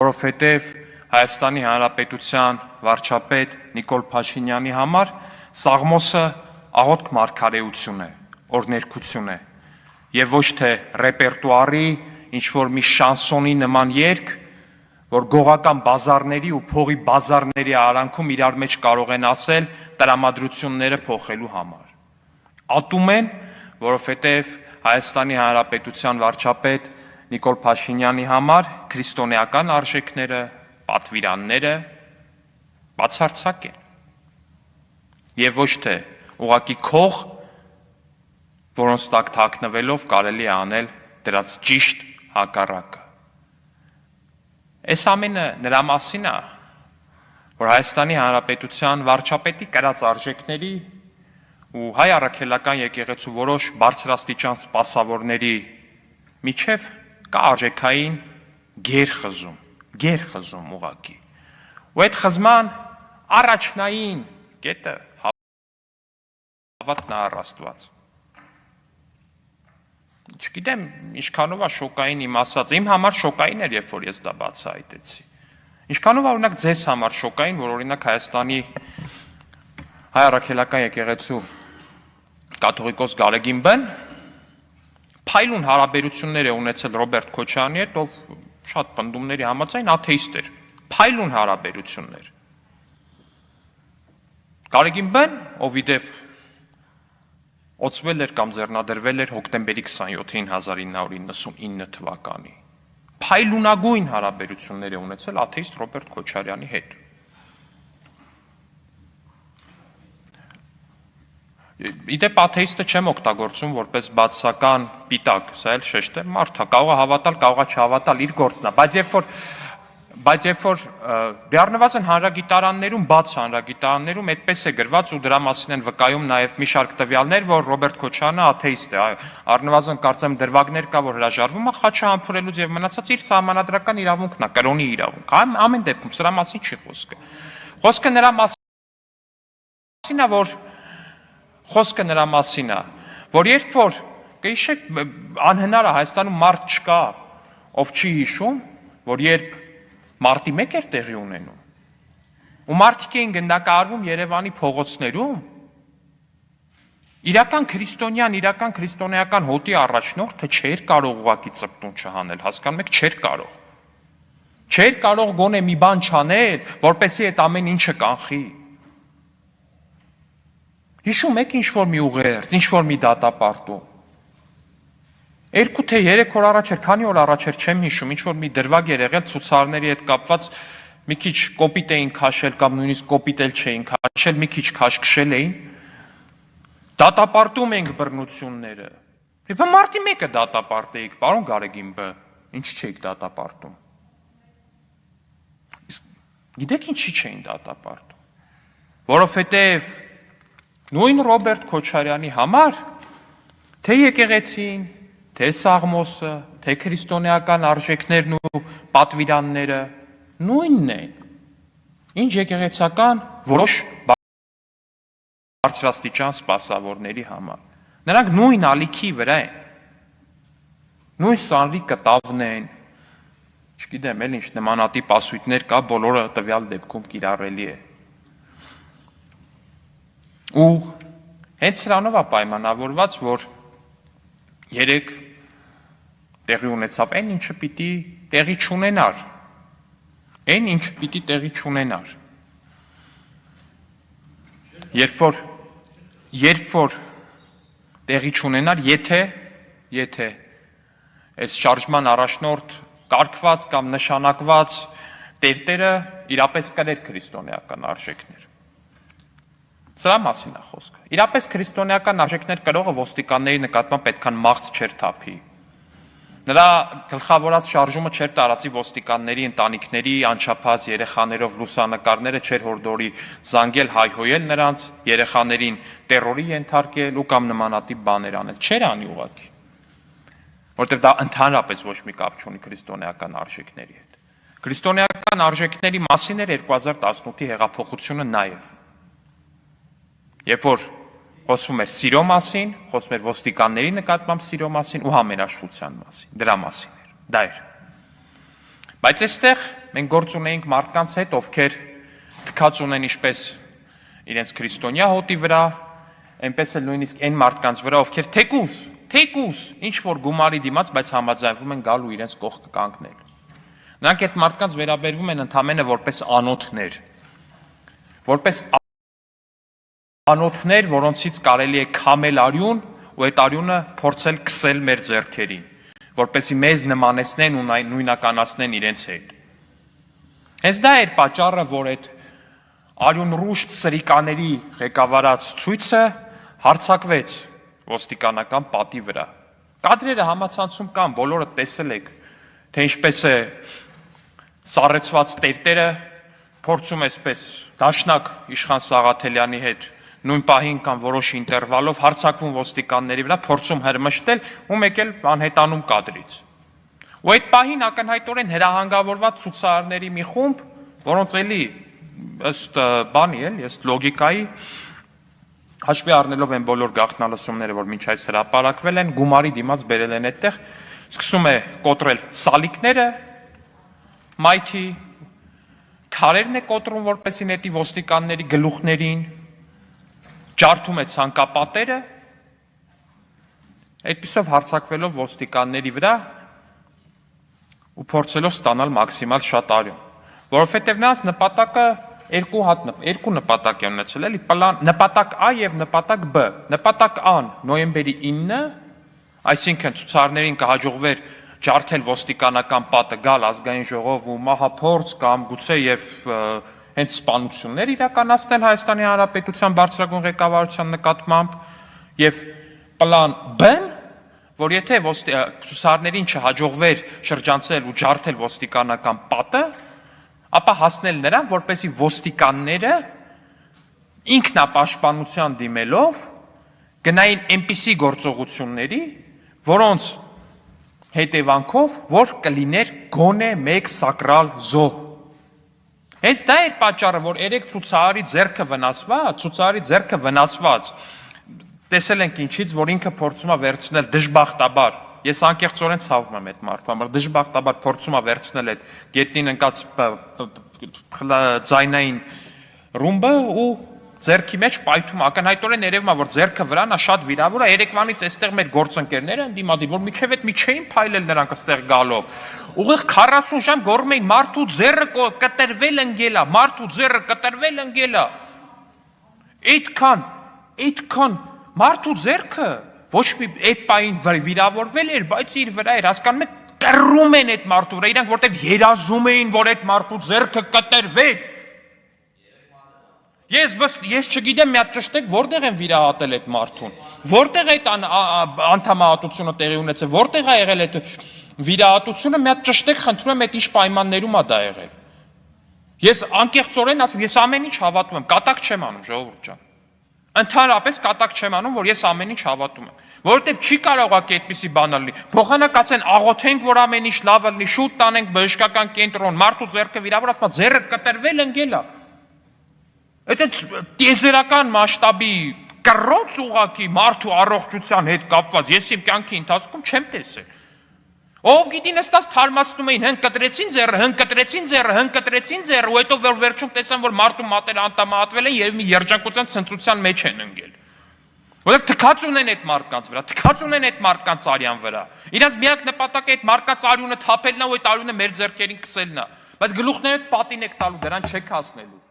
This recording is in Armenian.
որովհետև Հայաստանի Հանրապետության վարչապետ Նիկոլ Փաշինյանի համար Սաղմոսը աղոթք մարգարեություն է, օրհներգություն է, եւ ոչ թե ռեպերտուարի ինչ-որ մի շանսոնի նման երգ, որ գողական բազարների ու փողի բազարների արանքում իրար մեջ կարող են ասել տրամադրությունները փոխելու համար։ Ատում են, որովհետև Հայաստանի Հանրապետության վարչապետ Նիկոլ Փաշինյանի համար քրիստոնեական արժեքները, պատվիրանները բացարձակ են։ Եվ ոչ թե ուղղակի քող, որոնց տակ թաքնվելով կարելի է անել դրանց ճիշտ հակառակը։ Այս ամենը նրա մասին է, որ Հայաստանի Հանրապետության վարչապետի կրած արժեքների ու հայ առաքելական եկեղեցու որոշ բարձրաստիճան սպասավորների միջև կա արժեքային գերխզում ուղղակի։ Ու այդ խզման առաջնային կետը հավատն է առ Աստված։ Չգիտեմ, ինչքանով է շոկային իմ ասած, իմ համար շոկային էր, երբ որ ես դա բացահայտեցի։ Ինչքանով օրինակ ձեզ համար շոկային, որ օրինակ Հայաստանի հայ առաքելական եկեղեցու կաթողիկոս Գարեգին Բեն փայլուն հարաբերություններ է ունեցել Ռոբերտ Քոչարյանի հետ, ով շատ պնդումների համաձայն աթեիստ էր, փայլուն հարաբերություններ։ Գարեգին Բեն, ով իդեպ օծվել էր կամ ձեռնադրվել էր հոկտեմբերի 27-ին 1999 թվականի։ Փայլունագույն հարաբերություններ է ունեցել աթեիստ Ռոբերտ Քոչարյանի հետ։ Իդեպ աթեիստը չեմ օգտագործում որպես բացասական պիտակ, սա էլ շեշտ է, մարդ է, կարող է հավատալ, կարող է չհավատալ, իր գործն է, բայց երբ որ դե առնվազն հանրագիտարաններում, բաց հանրագիտարաններում այդպես է գրված ու դրա մասին են վկայում նաև մի շարք տվյալներ, որ Ռոբերտ Քոչարյանը աթեիստ է, առնվազն կարծեմ դրվագներ կա, որ հրաժարվում է խաչը համբուրելուց եւ մնացած իր սահմանադրական իրավունքն է, կրոնի իրավունք։ Ամեն դեպքում սրա մասին չի խոսքը։ Խոսքը նրա մասին է, որ երբ որ կհիշեք, անհնար է Հայաստանում մարդ չկա, ով չի հիշում, որ երբ մարտի 1 էր տեղի ունենում, ու մարդիկ էին գնդակահարվում Երևանի փողոցներում, իրական քրիստոնյան, իրական քրիստոնեական հոտի առաջնորդը չէր կարող ուղղակի ծպտուն չհանել, հասկանում եք, չէր կարող։ Չէր կարող գոնե մի բան չանել, որպեսզի այդ ամեն ինչը կանխի։ Հիշում եք ինչ-որ մի ուղերձ, ինչ-որ մի դատապարտում։ 2 թե 3 օր առաջ էր, քանի օր առաջ էր, չեմ հիշում, ինչ-որ մի դրվագ էր եղել ցուցարարների հետ կապված, մի քիչ կոպիտ էին քաշել կամ նույնիսկ կոպիտ էլ չէին քաշել, մի քիչ քաշքշել էին։ Դատապարտում ենք բռնությունները։ Եթե մարտի 1-ը դատապարտեիք, պարոն Գարեգին Բ, ինչ չէիք դատապարտում։ Գիտեք ինչի չէին դատապարտում։ Որովհետև նույն Ռոբերտ Քոչարյանի համար թե եկեղեցին, թե Սաղմոսը, թե քրիստոնեական արժեքներն ու պատվիրանները նույնն են, ինչ եկեղեցական որոշ բարձրաստիճան սպասավորների համար։ Նրանք նույն ալիքի վրա են, նույն սանրի կտավն են, չգիտեմ, էլ ինչ նմանատիպ ասույթներ կա, բոլորը տվյալ դեպքում կիրառելի է։ Ու հենց սրանով է պայմանավորված, որ երեք տեղի ունեցավ այն ինչը պիտի տեղի չունենար, երբ որ տեղի չունենար, եթե այս շարժման առաջնորդ կարգված կամ նշանակված տերտերը իրապես կրեր քրիստոնեական արժեքներ։ Սրա մասին է խոսքը։ Իրապես քրիստոնեական արժեքներ կրողը ոստիկանների նկատմամբ պետքան մաղձ չէր թափի։ Նրա գլխավորած շարժումը չէր տարածի ոստիկանների ընտանիքների անչափահաս երեխաներով լուսանկարները, չէր հորդորի զանգել, հայհոյել նրանց, երեխաներին տերորի ենթարկել ու կամ նմանատիպ բաներ անել։ Չէր անի ուղղակի։ Որտեղ դա ընդհանրապես ոչ մի կապ չունի քրիստոնեական արժեքների հետ։ Քրիստոնեական արժեքների մասին էր 2018-ի հեղափոխությունը նաև։ Երբ որ խոսվում էր սիրո մասին, խոսվում էր ոստիկանների նկատմամբ սիրո մասին ու համերաշխության մասին, դրա մասին էր, դա էր։ Բայց այստեղ մենք գործ ունեինք մարդկանց հետ, ովքեր թքած ունեն ինչպես իրենց քրիստոնյա հոտի վրա, այնպես էլ նույնիսկ այն մարդկանց վրա, ովքեր թեկուս, ինչ որ գումարի դիմաց, բայց համաձայնվում են գալու իրենց կողքը կանգնել։ Նրանք այդ մարդկանց վերաբերվում են ընդամենը որպես անոթներ, որոնցից կարելի է քամել արյուն ու այդ արյունը փորձել քսել մեր ձեռքերին, որպեսզի մեզ նմանեցնեն ու նույնականացնեն իրենց հետ։ Հենց դա էր պատճառը, որ այդ արյունռուշտ սրիկաների ղեկավարած ցույցը հարձակվեց ոստիկանական պատի վրա։ Կադրերը համացանցում կան, բոլորը տեսել եք, թե ինչպես է սառեցված տերտերը փորձում այսպես դաշնակ Իշխան Սաղաթելյանի հետ նույն պահին կամ որոշ ինտերվալով հարձակվում ոստիկանների վրա, փորձում հրմշտել ու մեկ էլ անհետանում կադրից։ Ու այդ պահին ակնհայտորեն հրահանգավորված ցուցարարների մի խումբ, որոնց էլի ըստ բանի ըստ լոգիկայի հաշվի առնելով են բոլոր գաղտնալսումները, որ մինչ այս հրապարակվել են, գումարի դիմաց բերել են այդտեղ, սկսում է կոտրել սալիկները, մայթի, քարերն է կոտրում, որպեսզի նետի ոստիկանների գլուխներին, ջարդում է ցանկապատերը, այդպիսով հարձակվելով ոստիկանների վրա ու փորձելով ստանալ մաքսիմալ շատ արյուն, որովհետև նրանց նպատակը երկու նպատակ է ունեցել, էլի նպատակ A եւ նպատակ B։ Նպատակ A-ն նոյեմբերի 9-ը, այսինքն ցուցարարներին կհաջողվեր ջարդել ոստիկանական պատը, գալ ազգային ժողով ու մահափորձ կամ գուցե եւ հենց սպանություններ իրականացնել Հայաստանի Հանրապետության բարձրագույն ղեկավարության նկատմամբ եւ պլան B-ն, որ եթե ցուցարարներին չհաջողվեր շրջանցել ու ջարդել ոստիկանական պատը, ապա հասնել նրան, որպեսզի ոստիկանները ինքնապաշտպանության դիմելով գնային այնպիսի գործողությունների, որոնց հետևանքով որ կլիներ գոնե մեկ սակրալ զոհ։ Հենց դա էր պատճառը, որ երեք ցուցարարի ձեռքը վնասված, տեսել ենք ինչից, որ ինքը փորձում է վերցնել դժբախտաբար, ես անկեղծորեն ցավում եմ այդ մարդու համար, դժբախտաբար փորձում է վերցնել այդ գետնին ընկած ձայնային ռումբը ու ձեռքի մեջ պայթում, ակնհայտորեն երևում է, որ ձեռքը վրան է շատ վիրավոր է, երեկվանից այստեղ մեր գործընկերները ընդդիմադիր, որ միջև այդ մի չէին փայլել նրանք այստեղ գալով։ Ուղիղ 40 ժամ գոռում էին մարդու ձեռը կտրվել ընկել է, մարդու ձեռը կտրվել ընկել է։ Այդքան մարդու ձեռքը ոչ մի այդ պահին վիրավորվել էր, բայց իր վրա էր, հասկանում եք, կռում են այդ մարդու վրա, իրանք որտեվ երազում էին, որ այդ մարդու ձեռքը կտրվեր։ Ես չգիտեմ, մի հատ ճշտեք, որտեղ են վիրահատել այդ մարդուն, որտեղ այդ անդամահատությունը տեղի ունեցել, որտեղ է եղել այդ վիրահատությունը, մի հատ ճշտեք, խնդրում եմ, այդ ինչ պայմաններում է դա եղել։ Ես անկեղծորեն ասում, ես ամեն ինչ հավատում եմ, կատակ չեմ անում, ժողովուրդ ջան։ Ընդհանրապես կատակ չեմ անում, որ ես ամեն ինչ հավատում եմ, որովհետև չի կարող այդպիսի բան լինի։ Փոխանակ ասեն, աղոթենք, որ ամեն ինչ լավ լինի, շուտ տանենք բժշկական կենտրոն, մարդու ձեռքը վիրավոր, ասում, ձեռը կտրվել ընկել է։ Այդ տիեզերական մասշտաբի կռոց ուղակի մարդու առողջության հետ կապված, ես իմ կյանքի ընթացքում չեմ տեսել։ Ով գիտի նստած թարմացնում էին, հնկտրեցին ձեռը, ու հետո որ վերջում տեսան, որ մարդու մատերը անդամահատվել են եւ մի երջանկության ցնծության մեջ են ընկել։ Որտեղ թքած ունեն այդ մարդկանց վրա, թքած ունեն այդ մարդկանց արյան վրա։ Իրանց միակ նպատակը այդ մարդկանց արյունը թափելն է ու այդ արյունը մեր ձեռքերին քսելն է։ Բայց գլուխներդ պատին եք տալու, դրան չեք հասնելու։